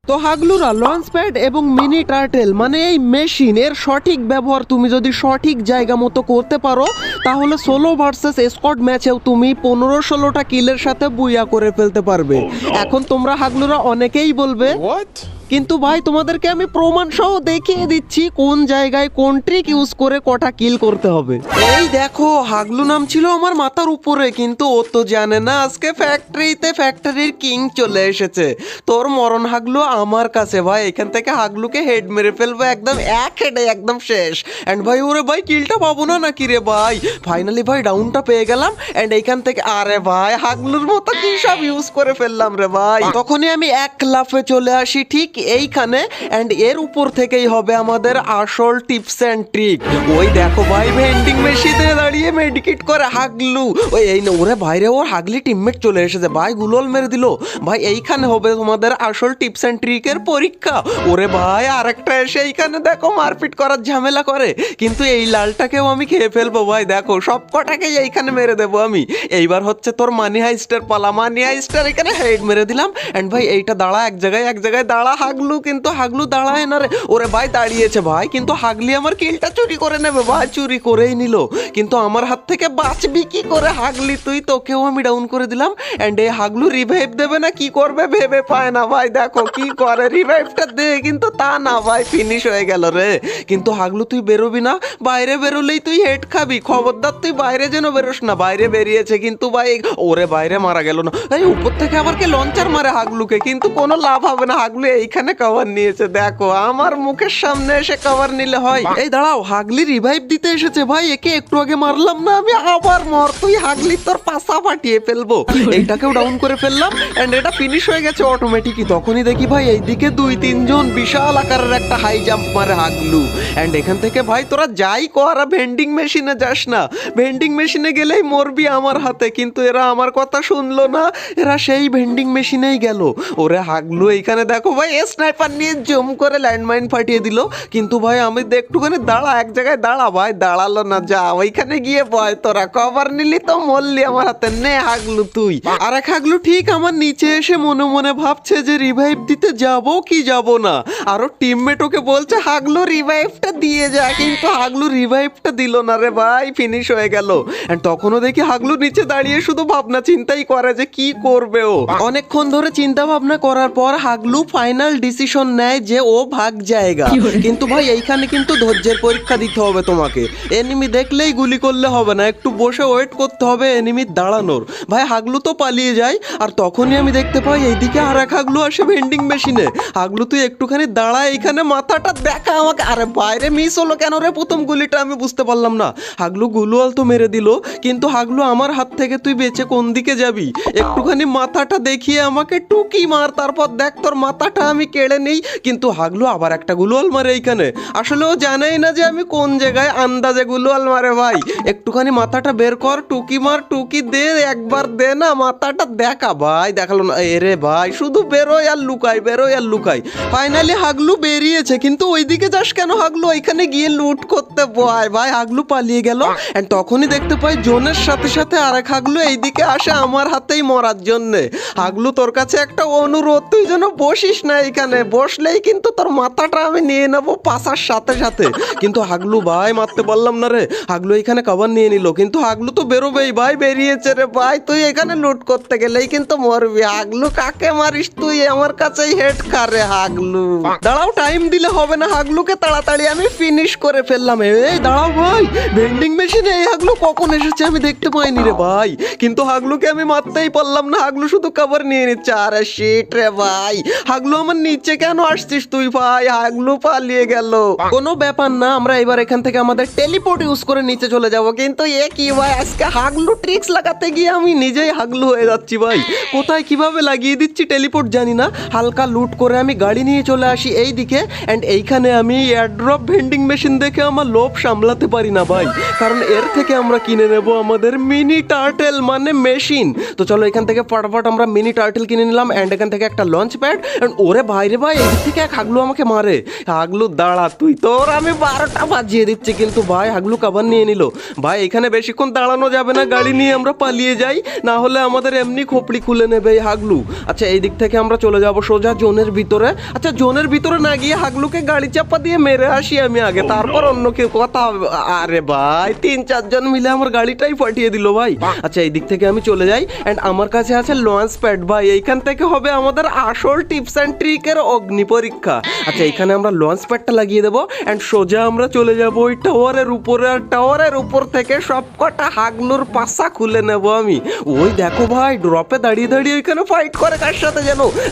তো হাগলুরা launch pad এবং mini turtle মানে এই মেশিন এর সঠিক ব্যবহার তুমি যদি সঠিক জায়গা মতো করতে পারো তাহলে সোলো ভার্সেস স্কোয়াড ম্যাচেও তুমি 15-16টা কিলের সাথে বুইয়া করে ফেলতে পারবে। এখন তোমরা হাগলুরা অনেকেই বলবে কিন্তু ভাই তোমাদেরকে আমি প্রমাণ সহ দেখিয়ে দিচ্ছি কোন জায়গায় কোন ট্রিক ইউজ করে কটা কিল করতে হবে। এই দেখো হাগলু নাম ছিল আমার মাথার উপরে, কিন্তু ও তো জানে না আজকে ফ্যাক্টরির কিং চলে এসেছে। তোর মরণ হাগলু আমার কাছে ভাই, এখান থেকে হাগলুকে হেড মেরে ফেলবো একদম এক হেডে, একদম শেষ। এন্ড ভাই ওরে ভাই কিলটা পাবো না নাকি রে ভাই, ফাইনালি ভাই ডাউনটা পেয়ে গেলাম। এন্ড এইখান থেকে আরে ভাই হাগলুর মতো কি সব ইউজ করে ফেললাম রে ভাই। তখনই আমি এক লাফে চলে আসি ঠিক এইখানে, এন্ড এর উপর থেকেই হবে আমাদের আসল টিপস এন্ড ট্রিক। ওই দেখো ভাই ভেন্ডিং মেশিনে দাঁড়িয়ে মেডিকেট করে হাগলু, ওই এই না ওরে বাইরে ওর হাগলি টিমমেট চলে এসেছে ভাই, গুলোল মেরে দিল ভাই। এইখানে হবে তোমাদের আসল টিপস এন্ড ট্রিকের পরীক্ষা। ওরে ভাই আরেকটা এসে এইখানে দেখো মারপিট করার ঝামেলা করে, কিন্তু এই লালটাকেও আমি খেয়ে ফেলবো ভাই। দেখো সব কটাকেই এইখানে মেরে দেবো আমি। এইবার হচ্ছে তোর মানি হাইস্টার পালা, মানি হাইস্টার এখানে হেড মেরে দিলাম। এন্ড ভাই এইটা দাঁড়া এক জায়গায় দাঁড়া হাগলু, কিন্তু হাগলু দাঁড়ায় না রে। ওরে ভাই দাঁড়িয়েছে ভাই, কিন্তু হাগলি আমার কিলটা চুরি করে নেবে ভাই, চুরি করেই নিল। কিন্তু আমার হাত থেকে বাঁচবি কি করে হাগলি তুই, তোকেও আমি ডাউন করে দিলাম। এন্ড এই হাগলু রিভাইভ দেবে না কি করবে ভেবে পায় না ভাই, দেখো কি করে রিভাইভটা দে, কিন্তু তা না ভাই ফিনিশ হয়ে গেল রে। কিন্তু হাগলু তুই বেরোবি না, বাইরে বেরোলেই তুই হেড খাবি, খবরদার তুই বাইরে যেন বেরোস না। বাইরে বেরিয়েছে কিন্তু ভাই, ওরে বাইরে মারা গেল না, এই উপর থেকে আবার কে লঞ্চার মারে হাগলুকে, কিন্তু কোনো লাভ হবে না। হাগলু এইখানে কভার নিয়েছে, দেখো আমার মুখের সামনে এসে কভার নিলে হয়। এই দাঁড়াও হাগলি রিভাইভ দিতে এসেছে ভাই, একে একটু আগে মারলাম না আমি, আবার মর তুই হাগলি, তোর পাশা ফাটিয়ে ফেলবো। এইটাকেও ডাউন করে ফেললাম এন্ড এটা ফিনিশ হয়ে গেছে অটোমেটিকই। তখনই দেখি ভাই এইদিকে 2-3 জন বিশাল আকারের একটা হাই জাম্প মারে হাগলু। এন্ড এখান থেকে ভাই তোরা যাই কর, ভেন্ডিং মেশিনে যাস না, ভেন্ডিং মেশিনে গেলেই মরবি আমার হাতে। কিন্তু এরা আমার কথা শুনলো না, এরা সেই ভেন্ডিং মেশিনেই গেল। ওরে হাগলু এইখানে দেখো ভাই স্নাইপার নিয়ে জম করে ল্যান্ডমাইন ফাটিয়ে দিল। কিন্তু ভাই আমি একটুখানি দাঁড়া, এক জায়গায় দাঁড়া ভাই, দাঁড়ালো না, যা ওইখানে গিয়ে বয়, তোরা কভার নিলি তো মরলি আমার হাতে, নে হাগলু তুই। আর এক হাগলু ঠিক আমার নিচে এসে মনে মনে ভাবছে যে রিভাইভ দিতে যাব কি যাব না, আরো টিমমেট ওকে বলছে হাগলু রিভাইভটা দিয়ে যা, কিন্তু হাগলু রিভাইভটা দিল না রে ভাই, ফিনিশ হয়ে গেল। এন্ড তখনও দেখি হাগলু নিচে দাঁড়িয়ে শুধু ভাবনা চিন্তাই করে যে কি করবে ও। অনেকক্ষণ ধরে চিন্তা ভাবনা করার পর হাগলু ফাইনাল ডিসিশন নেয় যে ও ভাগ জায়গা। কিন্তু ভাই এইখানে কিন্তু ধৈর্যের পরীক্ষা দিতে হবে তোমাকে, এনিমি দেখলেই গুলি করলে হবে না, একটু বসে ওয়েট করতে হবে এনিমির দাঁড়ানোর। ভাই হাগলু তো পালিয়ে যায়, আর তখনই আমি দেখতে পাই এইদিকে আর এক হাগলু আসে ভেন্ডিং মেশিনে। হাগলু তুই একটুখানি দাঁড়া, এইখানে মাথাটা দেখা আমাকে। আরে বাইরে মিস হলো কেন রে প্রথম গুলিটা, আমি বুঝতে পারলাম না। হাগলু গুলুয়াল তো মেরে দিল, কিন্তু হাগলু আমার হাত থেকে তুই বেঁচে কোন দিকে যাবি, একটুখানি মাথাটা দেখিয়ে আমাকে টুকি মার, তারপর দেখ তোর মাথাটা আমি কেড়ে নেই। কিন্তু হাগলু আবার একটা গুলুয়াল মারে এইখানে, আসলে ও জানেই না যে আমি কোন জায়গায়, আন্দাজে গুলুয়াল মারে ভাই। একটুখানি মাথাটা বের কর, টুকি মার, টুকি দে, একবার দে না মাথাটা দেখা ভাই, দেখালো না। এরে ভাই শুধু বেরোয় আর লুকাই, বেরোয় আর লুকাই। ফাইনালি হাগলু বেরিয়েছে, কিন্তু ওইদিকে যাস কেন হাগলু, ওইখানে গিয়ে লুট করতে বয় ভাই। হাগলু পালিয়ে গেল, এন্ড তখনই দেখতে পাই জোনের সাথে সাথে আরেক হাগলু এইদিকে আসে আমার হাতেই মরার জন্যে। হাগলু তোর কাছে একটা অনুরোধ, তুই যেন বসিস না এইখানে, বসলেই কিন্তু তোর মাথাটা আমি নিয়ে নেবো পাশার সাথে সাথে। কিন্তু হাগলু ভাই মারতে পারলাম না রে, হাগলু এখানে কভার নিয়ে নিল, কিন্তু হাগলু তো বেরোবেই ভাই, বেরিয়েছে রে ভাই। তুই এখানে লুট করতে গেলেই কিন্তু মরবি হাগলু, কাকে মারিস তুই, আমার কাছেই হেড খা রে হাগলু। দাঁড়াও টাইম দিলে হবে না, হাগলুকে তাড়াতাড়ি আমি ফিনিশ করে ফেললাম। এই দাঁড়াও ভাই, ভেন্ডিং মেশিনে এই হাগলু কখন এসেছে আমি দেখতে পাইনি রে ভাই, কিন্তু হাগলুকে আমি মারতেই পারলাম না, হাগলু শুধু কভার নিয়ে নিচ্ছে। আরে শিট রে ভাই, হাগলু আমার নিচে কেন আসছিস তুই ভাই, হাগলু পালিয়ে গেল। কোনো ব্যাপার না, আমরা এবার এখান থেকে আমাদের টেলিপোর্ট ইউজ করে নিচে চলে যাব। কিন্তু এ কি ভাই, আজকে হাগলু ট্রিক্স লাগাতে গিয়ে আমি নিজেই হাগলু হয়ে যাচ্ছি ভাই, কোথায় কিভাবে লাগিয়ে দিচ্ছি টেলিপোর্ট জানি না। হালকা লুট করে আমি গাড়ি নিয়ে চলে আসি এই দিকে, এন্ড এইখানে আমি এয়ারড্রপ ভেন্ডিং মেশিন দেখে আমার লোভ সামলাতে পারি না ভাই, কারণ এর থেকে আমরা কিনে নেব আমাদের মিনি টার্টেল মানে মেশিন। তো চলো এখান থেকে ফটাফট আমরা মিনি টার্টেল কিনে নিলাম, এন্ড এখান থেকে একটা লঞ্চ প্যাড। এন্ড ওরে ভাই রে ভাই, এদিক থেকে এক হাগলু আমাকে মারে। হাগলু দাঁড়া, তুই তোর আমি 12টা বাজিয়ে দিচ্ছি। কিন্তু ভাই হাগলু কাবার নিয়ে নিল। ভাই এখানে বেশিক্ষণ দাঁড়ানো যাবে না, গাড়ি নিয়ে আমরা পালিয়ে যাই, না হলে আমাদের এমনি খোপড়ি খুলে নেবে এই হাগলু। আচ্ছা এই দিক থেকে আমরা চলে যাব সোজা জোনের ভিতরে। আচ্ছা জোনের ভিতরে না গিয়ে হাগলুকে গাড়ি চাপা দিয়ে মেরে আসি আমি আগে, তারপর অন্য কেউ কথা হবে। আরে ভাই 3-4 জন মিলে আমার গাড়িটাই ফাটিয়ে দিল ভাই। আচ্ছা এই দিক থেকে আমি চলে যাই, এন্ড আমার কাছে আছে লঞ্চ প্যাড ভাই। এইখান থেকে হবে আমাদের আসল টিপস অ্যান্ড ট্রিকের অগ্নি পরীক্ষা। আচ্ছা এখানে আমরা লঞ্চ প্যাডটা লাগিয়ে দেবো, এন্ড সোজা আমরা চলে যাব ওই টাওয়ারের উপরে। আর টাওয়ারের উপর থেকে সবকটা হাগলুর পাশা খুলে নেব আমি। ওই দেখো ভাই ড্রপে দাঁড়িয়ে দাঁড়িয়ে এখানে ফাইট করে কার সাথে যেন।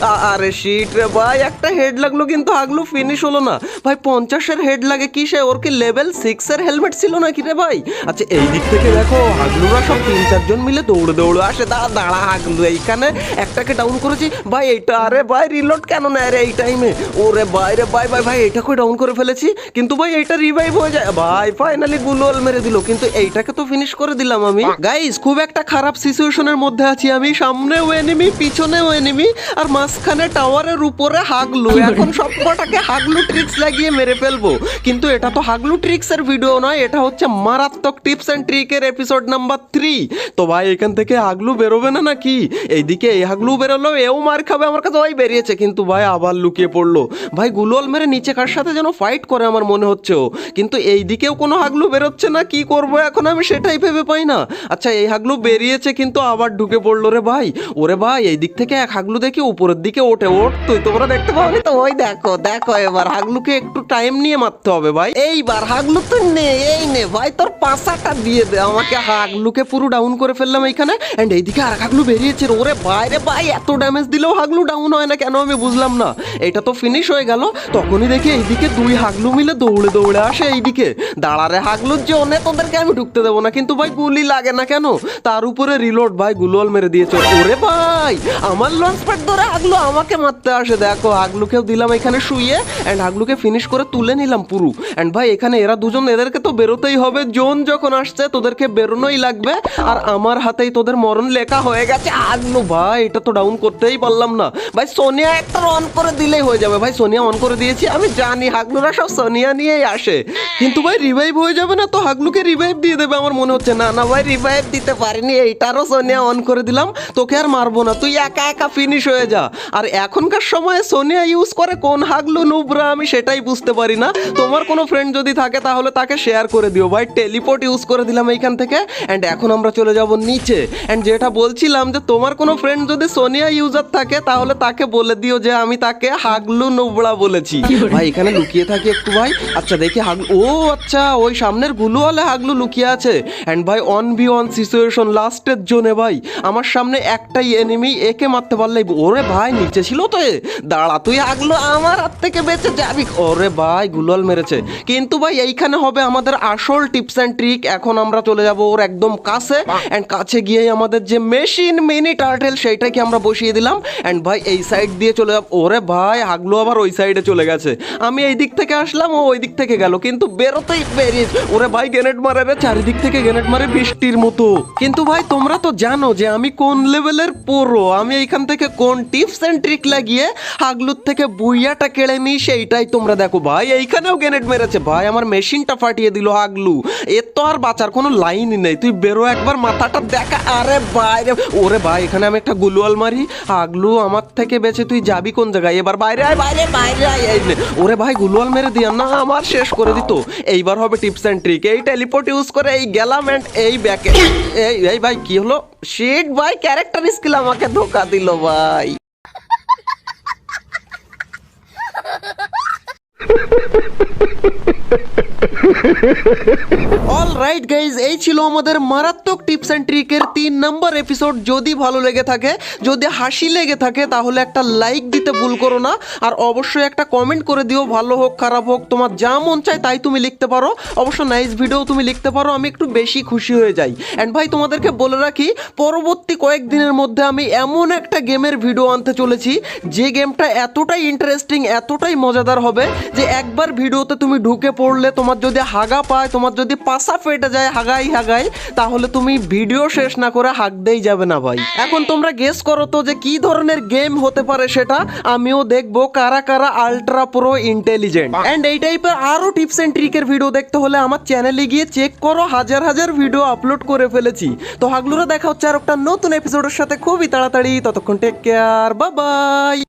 আরে শিট রে ভাই, একটা হেড লাগলো কিন্তু হাগলু ফিনিশ হলো না ভাই। 50-এর হেড লাগে কি সে, ওর কি লেভেল 6-এর হেলমেট ছিল নাকি রে ভাই? আচ্ছা এই দিক থেকে দেখো হাগলুরা সব 3-4 জন মিলে দৌড়ে দৌড়ে আসে। দাঁড়া দাঁড়া হাগলু, এইখানে একটাকে ডাউন করেছি ভাই। এইটা আরে ভাই রিলোড কেন নেয় রে এই টাইমে? ওরে ভাই রে ভাই ভাই ভাই, এইটাকে ডাউন করে ফেলেছি, কিন্তু ভাই এইটা রিভাইভ হয়ে যায় ভাই। ফাইনালি গুলোল মেরে দিল, কিন্তু এইটাকে তো ফিনিশ করে দিলাম আমি। গাইস খুব একটা খারাপ সিচুয়েশনের মধ্যে আছি আমি। সামনেও এনিমি, পিছনেও এনিমি, আর মাঝখানে টাওয়ারের উপরে হাগলু। এখন সবকটাকে হাগলু ট্রিক্স লাগিয়ে মেরে ফেলবো। কিন্তু এটা তো হাগলু ট্রিক্স এর ভিডিও নয়, এটা হচ্ছে মারাত্মক টিপস এন্ড ট্রিকের এপিসোড নাম্বার 3। তো ভাই এখান থেকে হাগলু বেরোবে না নাকি? এইদিকে এই হাগলু বেরোলো, এও মার খাবে আমার কাছে। ওই বেরিয়েছে, কিন্তু ভাই আবার লুকিয়ে পড়লো ভাই। গুলোল মেরে নিচে কার সাথে যেন ফাইট করে আমার মনে হচ্ছে ও, কিন্তু এইদিকেও কোনো হাগলু বেরোচ্ছে না। কি করবো এখন আমি সেটাই ভেবে পাই না। আচ্ছা এই হাগলু বেরিয়েছে কিন্তু আবার ঢুকে পড়লো রে ভাই। ওরে ভাই এই দিক থেকে এক হাগলু দেখি উপরের দিকে ওঠে। তুই তোমরা দেখতে পাওনি তো? ওই দেখো দেখো, এবার হাগলুকে একটু টাইম নিয়ে মারতে হবে ভাই। এইবার হাগলু তুই নে, এই নে ভাই তোর পাশাটা দিয়ে দে আমাকে। হাগলুকে পুরো ডাউন করে ফেললাম এইখানে, এন্ড এইদিকে আর হাগলু বেরিয়েছে। ওরে ভাই রে ভাই, এত ড্যামেজ দিলেও হাগলু ডাউন হয় না কেন আমি বুঝলাম না। এটা তো ফিনিশ হয়ে গেল। তখনই দেখি এইদিকে 2 হাগলু মিলে দৌড়ে দৌড়ে আসে এইদিকে। দাঁড়ারে হাগলুর জোনে তোদেরকে আমি ঢুকতে দেবো না। কিন্তু ভাই গুলি লাগে না কেন? তার উপরে রিলোড ভাই গুলোল মেরে দিয়েছে। ওরে ভাই আমার লঞ্চ প্যাড ধরে হাগলু আমাকে মারতে আসে। দেখো হাগলুকেও দিলাম এখানে শুয়ে, এন্ড হাগলুকে ফিনিশ করে তুলে নিলাম পুরো। এন্ড ভাই এখানে এরা দুজন, এদেরকে তো বেরোতেই হবে। জোন যখন আসছে তোদেরকে বেরোনোই লাগবে, আর আমার হাতেই তোদের মরণ লেখা হয়ে গেছে। হাগলু ভাই এটা তো ডাউন করতেই পারলাম না ভাই। সোনিয়া একটা অন করে দিলেই হয়ে যাবে ভাই। সোনিয়া অন করে দিয়েছি, আমি জানি হাগলুরা সব সোনিয়া নিয়েই আসে। কিন্তু ভাই রিভাইভ হয়ে যাবে না তো? হাগলুকে রিভাইভ দিয়ে দেবে আমার মনে হচ্ছে। না না ভাই রিভাইভ দিতে পারিনি, এইটারও সোনিয়া অন করে দিলাম। তোকে আর মারবো না, তুই একা একা ফিনিশ হয়ে যা। আর এখনকার সময়ে সোনিয়া ইউজ করে কোন হাগলু নুবরা আমি সেটাই বুঝতে পারি না। তোমার কোনো ফ্রেন্ড যদি থাকে তাহলে তাকে শেয়ার করে দিও ভাই। টেলিপোর্ট ইউজ করে দিলাম এইখান থেকে, এন্ড এখন আমরা চলে যাব নিচে। এন্ড যেটা বলছিলাম যে তোমার কোনো ফ্রেন্ড যদি সোনিয়া ইউজার থাকে তাহলে তাকে বলে দিও যে আমি তাকে হাগলু নুবড়া বলেছি ভাই। এখানে লুকিয়ে থাকি একটু ভাই। আচ্ছা দেখি হাগলু, ও আচ্ছা ওই সামনের গুলোওয়ালা হাগলু লুকিয়ে আছে। এন্ড ভাই 1v1 সিচুয়েশন লাস্টের জোনে ভাই। আমার সামনে একটাই এনিমি, একে মারতে পারলেই। ওরে ভাই নিচে ছিল তো এ। দাঁড়া তুই হাগলু আমার হাত থেকে বেঁচে যাবি। ওরে ভাই গুলোল মেরেছে। কিন্তু ভাই এইখানে হবে আমাদের আসল টিপস অ্যান্ড ট্রিক। এখন আমরা চলে যাব ওর একদম কাছে, এন্ড কাছে গিয়েই আমাদের যে মেশিন মিনি টার্টেল সেইটাকে আমরা বসিয়ে দিলাম। এন্ড ভাই এই সাইড দিয়ে চলে যাব। ওরে ভাই হাগলু আবার ওই সাইডে চলে গেছে। আমি এই দিক থেকে আসলাম, ও ওই দিক থেকে গেল, কিন্তু বেরোতেই বেরিয়ে। ওরে ভাই গ্রেনেড মারে রে, চারিদিক থেকে গ্রেনেড মারে বৃষ্টির মতো। কিন্তু ভাই তোমরা তো জানো যে আমি কোন লেভেলের প্রো। আমি এইখান থেকে কোন টিপস এন্ড ট্রিক লাগিয়ে হাগলুর থেকে বুইয়াটা কেড়ে নিই সেইটাই তোমরা দেখো ভাই। এইখানেও গ্রেনেড মেরেছে ভাই, আমার মেশিনটা ফাটিয়ে দিল হাগলু। এর তো আর বাঁচার কোনো লাইনই নেই। তুই বেরো একবার, মাথাটা দেখা। আরে বাইরে, ওরে ভাই এখানে আমি একটা গুলওয়াল মারি। হাগলু আমার থেকে বেঁচে তুই যাবি কোন জায়গায়? এবার বাইরে আয়, বাইরে বাইরে আয়। ওরে ভাই গুলওয়াল মেরে দিয়া না, আমার শেষ করে দিত। এইবার হবে টিপস এন্ড ট্রিক। এই টেলিপোর্ট ইউজ করে এই গেলাম, এন্ড এই ব্যাকে। এই ভাই কি হলো? শিট ভাই ক্যারেক্টার স্কিল আমাকে ধোকা দিল ভাই। অলরাইট গাইজ, এই ছিল আমাদের মারাত্মক টিপস এন্ড ট্রিকের 3 নম্বর এপিসোড। যদি ভালো লেগে থাকে, যদি হাসি লেগে থাকে, তাহলে একটা লাইক দিতে ভুল করো না। আর অবশ্যই একটা কমেন্ট করে দিও, ভালো হোক খারাপ হোক, তোমার যা মন চায় তাই তুমি লিখতে পারো। অবশ্য নাইস ভিডিও তুমি লিখতে পারো, আমি একটু বেশি খুশি হয়ে যাই। এন্ড ভাই তোমাদেরকে বলে রাখি, পরবর্তী কয়েকদিনের মধ্যে আমি এমন একটা গেমের ভিডিও আনতে চলেছি যে গেমটা এতটাই ইন্টারেস্টিং, এতটাই মজাদার হবে যে একবার ভিডিওতে তুমি ঢুকে পড়লে তোমার যদি হাগা পায়, তোমার যদি পাশা ফেটে যায় হাগাই, তাহলে তুমি ভিডিও শেষ না করে হাঁকতেই যাবে না ভাই। এখন তোমরা গেস করো তো যে কি ধরনের গেম হতে পারে সেটা। আমিও দেখবো কারা কারা আল্ট্রা প্রো ইন্টেলিজেন্ট। এন্ড এই টাইপের আরো টিপস এন্ড ট্রিকের ভিডিও দেখতে হলে আমার চ্যানেলে গিয়ে চেক করো, হাজার হাজার ভিডিও আপলোড করে ফেলেছি। তো হাগলুরা দেখা হচ্ছে আর একটা নতুন এপিসোডের সাথে খুবই তাড়াতাড়ি। ততক্ষণ টেক কেয়ার, বাই বাই।